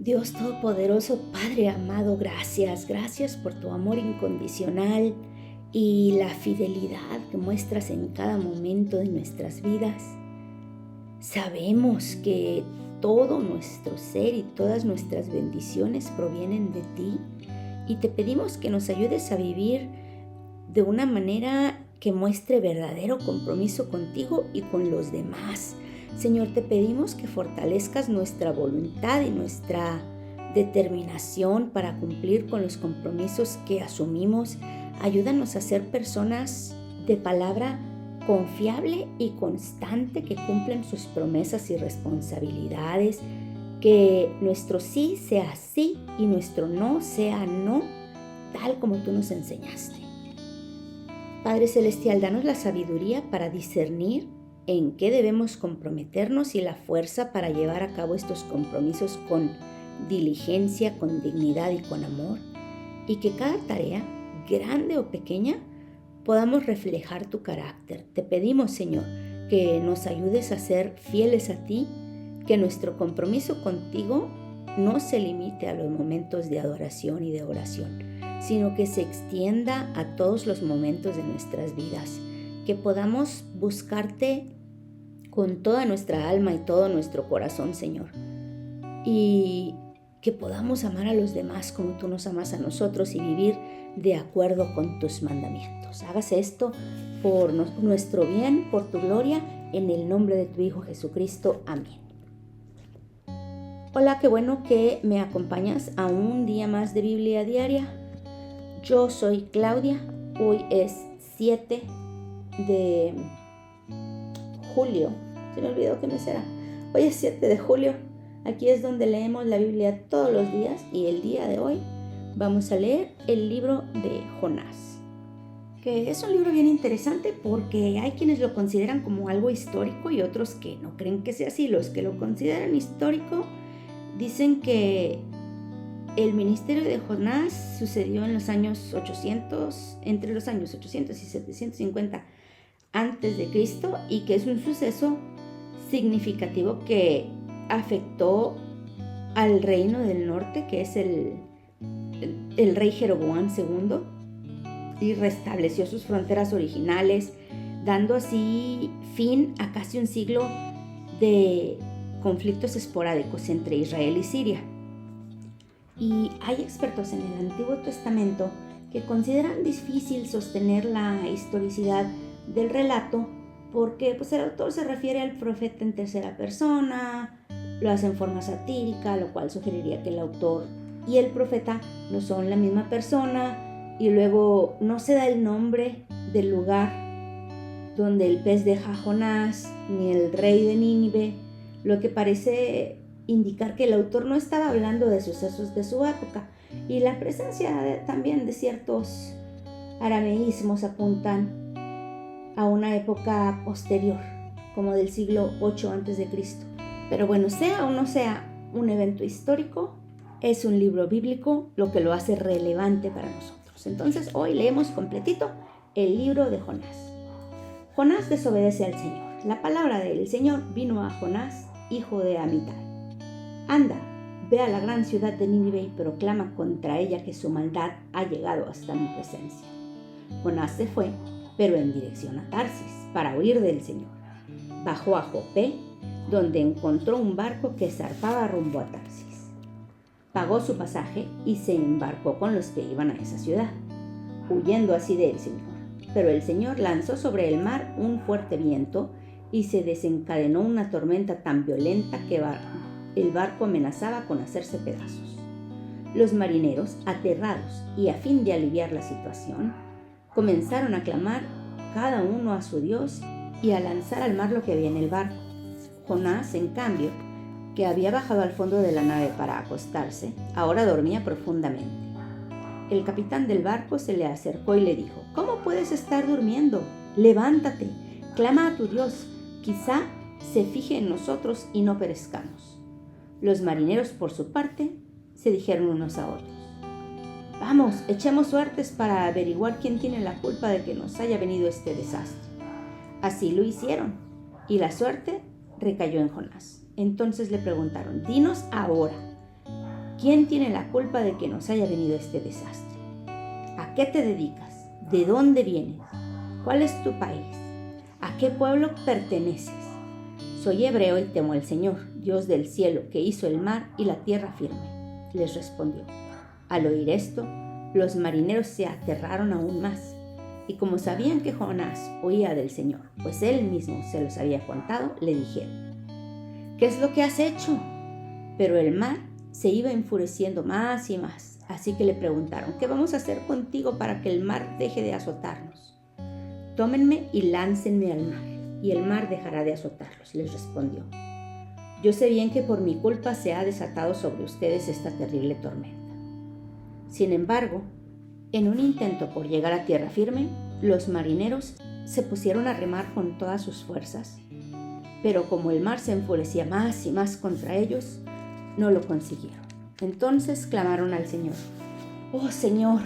Dios Todopoderoso, Padre amado, gracias por tu amor incondicional y la fidelidad que muestras en cada momento de nuestras vidas. Sabemos que todo nuestro ser y todas nuestras bendiciones provienen de ti y te pedimos que nos ayudes a vivir de una manera que muestre verdadero compromiso contigo y con los demás. Señor, te pedimos que fortalezcas nuestra voluntad y nuestra determinación para cumplir con los compromisos que asumimos. Ayúdanos a ser personas de palabra confiable y constante que cumplen sus promesas y responsabilidades. Que nuestro sí sea sí y nuestro no sea no, tal como tú nos enseñaste. Padre Celestial, danos la sabiduría para discernir en qué debemos comprometernos y la fuerza para llevar a cabo estos compromisos con diligencia, con dignidad y con amor, y que cada tarea, grande o pequeña, podamos reflejar tu carácter. Te pedimos, Señor, que nos ayudes a ser fieles a ti, que nuestro compromiso contigo no se limite a los momentos de adoración y de oración, sino que se extienda a todos los momentos de nuestras vidas, que podamos buscarte con toda nuestra alma y todo nuestro corazón, Señor, y que podamos amar a los demás como tú nos amas a nosotros y vivir de acuerdo con tus mandamientos. Hágase esto por nuestro bien, por tu gloria, en el nombre de tu Hijo Jesucristo. Amén. Hola, qué bueno que me acompañas a un día más de Biblia Diaria. Yo soy Claudia. Hoy es 7 de julio. Se me olvidó qué mes era. Hoy es 7 de julio. Aquí es donde leemos la Biblia todos los días y el día de hoy vamos a leer el libro de Jonás, que es un libro bien interesante porque hay quienes lo consideran como algo histórico y otros que no creen que sea así. Los que lo consideran histórico dicen que el ministerio de Jonás sucedió en los años 800, entre los años 800 y 750 antes de Cristo, y que es un suceso significativo que afectó al reino del norte, que es el rey Jeroboam II, y restableció sus fronteras originales, dando así fin a casi un siglo de conflictos esporádicos entre Israel y Siria. Y hay expertos en el Antiguo Testamento que consideran difícil sostener la historicidad del relato porque el autor se refiere al profeta en tercera persona, lo hace en forma satírica, lo cual sugeriría que el autor y el profeta no son la misma persona, y luego no se da el nombre del lugar donde el pez deja a Jonás, ni el rey de Nínive, lo que parece indicar que el autor no estaba hablando de sucesos de su época, y la presencia también de ciertos arameísmos apuntan a una época posterior, como del siglo 8 a.C. Pero bueno, sea o no sea un evento histórico, es un libro bíblico, lo que lo hace relevante para nosotros. Entonces hoy leemos completito el libro de Jonás. Jonás desobedece al Señor. La palabra del Señor vino a Jonás, hijo de Amitai. Anda, ve a la gran ciudad de Nínive y proclama contra ella que su maldad ha llegado hasta mi presencia. Jonás se fue, pero en dirección a Tarsis, para huir del Señor. Bajó a Jope, donde encontró un barco que zarpaba rumbo a Tarsis. Pagó su pasaje y se embarcó con los que iban a esa ciudad, huyendo así del Señor. Pero el Señor lanzó sobre el mar un fuerte viento y se desencadenó una tormenta tan violenta que el barco amenazaba con hacerse pedazos. Los marineros, aterrados y a fin de aliviar la situación, comenzaron a clamar cada uno a su Dios y a lanzar al mar lo que había en el barco. Jonás, en cambio, que había bajado al fondo de la nave para acostarse, ahora dormía profundamente. El capitán del barco se le acercó y le dijo: «¿Cómo puedes estar durmiendo? Levántate, clama a tu Dios, quizá se fije en nosotros y no perezcamos». Los marineros, por su parte, se dijeron unos a otros: «Vamos, echemos suertes para averiguar quién tiene la culpa de que nos haya venido este desastre». Así lo hicieron, y la suerte recayó en Jonás. Entonces le preguntaron: «Dinos ahora, ¿quién tiene la culpa de que nos haya venido este desastre? ¿A qué te dedicas? ¿De dónde vienes? ¿Cuál es tu país? ¿A qué pueblo perteneces? Soy hebreo y temo al Señor, Dios del cielo, que hizo el mar y la tierra firme. Les respondió. Al oír esto, los marineros se aterraron aún más. Y como sabían que Jonás oía del Señor, pues él mismo se los había contado, le dijeron, ¿qué es lo que has hecho? Pero el mar se iba enfureciendo más y más. Así que le preguntaron, ¿qué vamos a hacer contigo para que el mar deje de azotarnos? Tómenme y láncenme al mar, y el mar dejará de azotarlos, les respondió. Yo sé bien que por mi culpa se ha desatado sobre ustedes esta terrible tormenta. Sin embargo, en un intento por llegar a tierra firme, los marineros se pusieron a remar con todas sus fuerzas, pero como el mar se enfurecía más y más contra ellos, no lo consiguieron. Entonces clamaron al Señor. Oh Señor,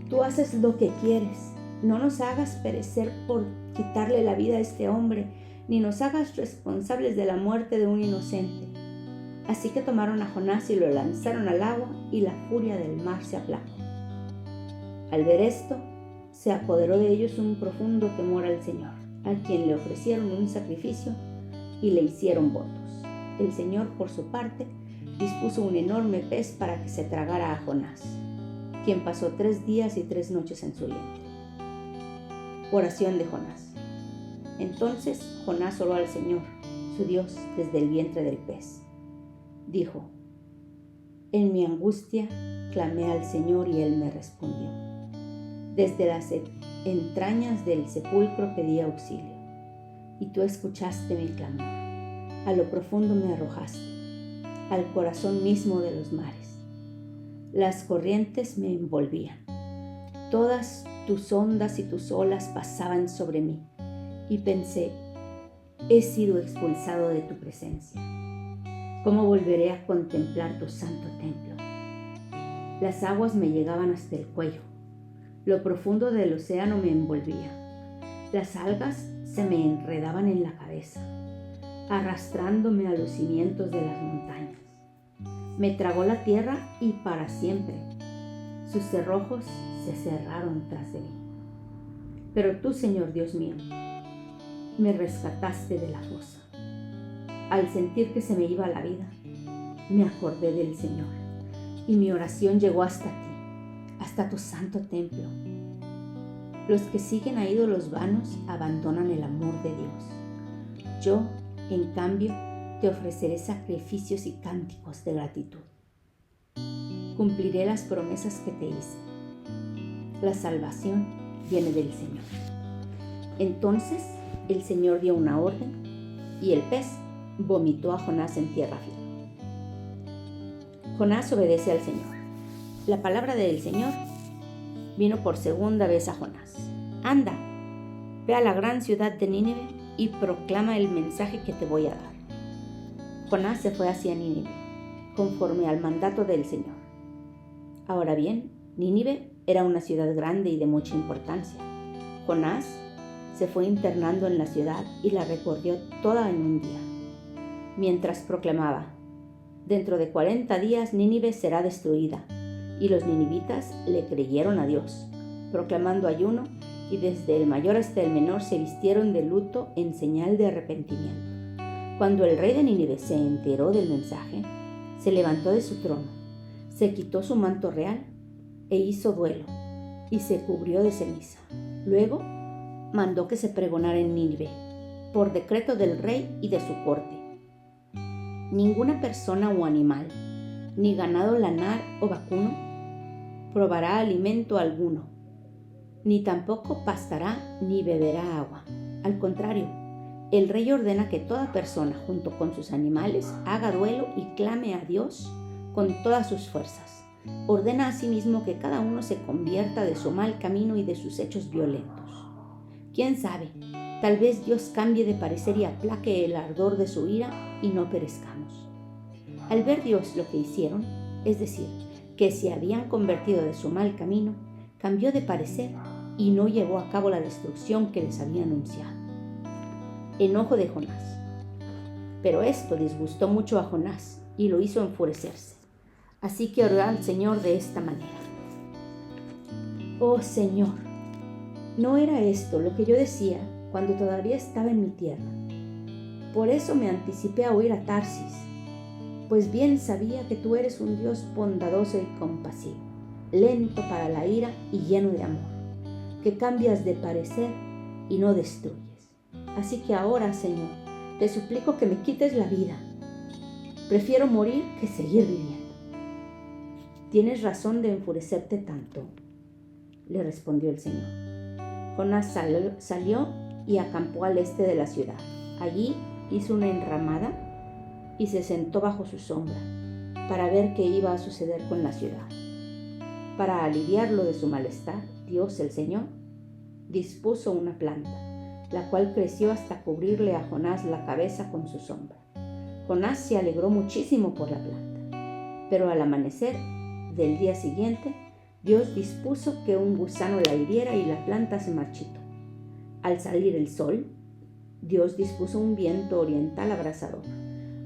tú haces lo que quieres. No nos hagas perecer por quitarle la vida a este hombre, ni nos hagas responsables de la muerte de un inocente. Así que tomaron a Jonás y lo lanzaron al agua, y la furia del mar se aplacó. Al ver esto, se apoderó de ellos un profundo temor al Señor, a quien le ofrecieron un sacrificio y le hicieron votos. El Señor, por su parte, dispuso un enorme pez para que se tragara a Jonás, quien pasó 3 días y 3 noches en su vientre. Oración de Jonás. Entonces Jonás oró al Señor, su Dios, desde el vientre del pez. Dijo, en mi angustia clamé al Señor y Él me respondió. Desde las entrañas del sepulcro pedí auxilio, y tú escuchaste mi clamor. A lo profundo me arrojaste, al corazón mismo de los mares. Las corrientes me envolvían. Todas tus ondas y tus olas pasaban sobre mí, y pensé, he sido expulsado de tu presencia. ¿Cómo volveré a contemplar tu santo templo? Las aguas me llegaban hasta el cuello. Lo profundo del océano me envolvía. Las algas se me enredaban en la cabeza, arrastrándome a los cimientos de las montañas. Me tragó la tierra y para siempre. Sus cerrojos se cerraron tras de mí. Pero tú, Señor Dios mío, me rescataste de la fosa. Al sentir que se me iba la vida, me acordé del Señor, y mi oración llegó hasta ti, hasta tu santo templo. Los que siguen a ídolos vanos abandonan el amor de Dios. Yo, en cambio, te ofreceré sacrificios y cánticos de gratitud. Cumpliré las promesas que te hice. La salvación viene del Señor. Entonces el Señor dio una orden, y el pez vomitó a Jonás en tierra firme. Jonás obedece al Señor. La palabra del Señor vino por segunda vez a Jonás. Anda, ve a la gran ciudad de Nínive y proclama el mensaje que te voy a dar. Jonás se fue hacia Nínive, conforme al mandato del Señor. Ahora bien, Nínive era una ciudad grande y de mucha importancia. Jonás se fue internando en la ciudad y la recorrió toda en un día, mientras proclamaba, dentro de 40 días Nínive será destruida, y los ninivitas le creyeron a Dios, proclamando ayuno, y desde el mayor hasta el menor se vistieron de luto en señal de arrepentimiento. Cuando el rey de Nínive se enteró del mensaje, se levantó de su trono, se quitó su manto real e hizo duelo, y se cubrió de ceniza. Luego mandó que se pregonara en Nínive, por decreto del rey y de su corte. Ninguna persona o animal, ni ganado lanar o vacuno, probará alimento alguno, ni tampoco pastará ni beberá agua. Al contrario, el rey ordena que toda persona, junto con sus animales, haga duelo y clame a Dios con todas sus fuerzas. Ordena asimismo que cada uno se convierta de su mal camino y de sus hechos violentos. ¿Quién sabe? Tal vez Dios cambie de parecer y aplaque el ardor de su ira y no perezcamos. Al ver Dios lo que hicieron, es decir, que se habían convertido de su mal camino, cambió de parecer y no llevó a cabo la destrucción que les había anunciado. Enojo de Jonás. Pero esto disgustó mucho a Jonás y lo hizo enfurecerse. Así que oró al Señor de esta manera: Oh Señor, no era esto lo que yo decía cuando todavía estaba en mi tierra. Por eso me anticipé a huir a Tarsis, pues bien sabía que tú eres un Dios bondadoso y compasivo, lento para la ira y lleno de amor, que cambias de parecer y no destruyes. Así que ahora, Señor, te suplico que me quites la vida. Prefiero morir que seguir viviendo. Tienes razón de enfurecerte tanto, le respondió el Señor. Jonás salió y acampó al este de la ciudad. Allí hizo una enramada y se sentó bajo su sombra para ver qué iba a suceder con la ciudad. Para aliviarlo de su malestar, Dios, el Señor, dispuso una planta, la cual creció hasta cubrirle a Jonás la cabeza con su sombra. Jonás se alegró muchísimo por la planta, pero al amanecer del día siguiente, Dios dispuso que un gusano la hiriera y la planta se marchitó. Al salir el sol, Dios dispuso un viento oriental abrasador.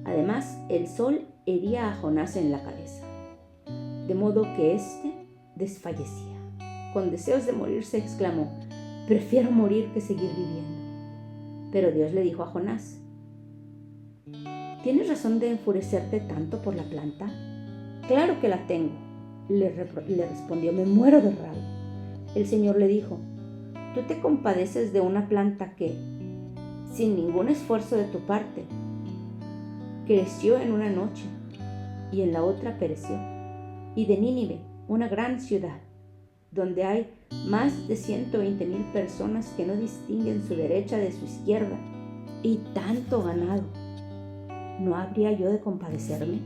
Además, el sol hería a Jonás en la cabeza, de modo que éste desfallecía. Con deseos de morirse, exclamó: prefiero morir que seguir viviendo. Pero Dios le dijo a Jonás: ¿tienes razón de enfurecerte tanto por la planta? Claro que la tengo, le respondió. Me muero de rabia. El Señor le dijo: tú te compadeces de una planta que, sin ningún esfuerzo de tu parte, creció en una noche y en la otra pereció. Y de Nínive, una gran ciudad, donde hay más de 120,000 personas que no distinguen su derecha de su izquierda, y tanto ganado, ¿no habría yo de compadecerme?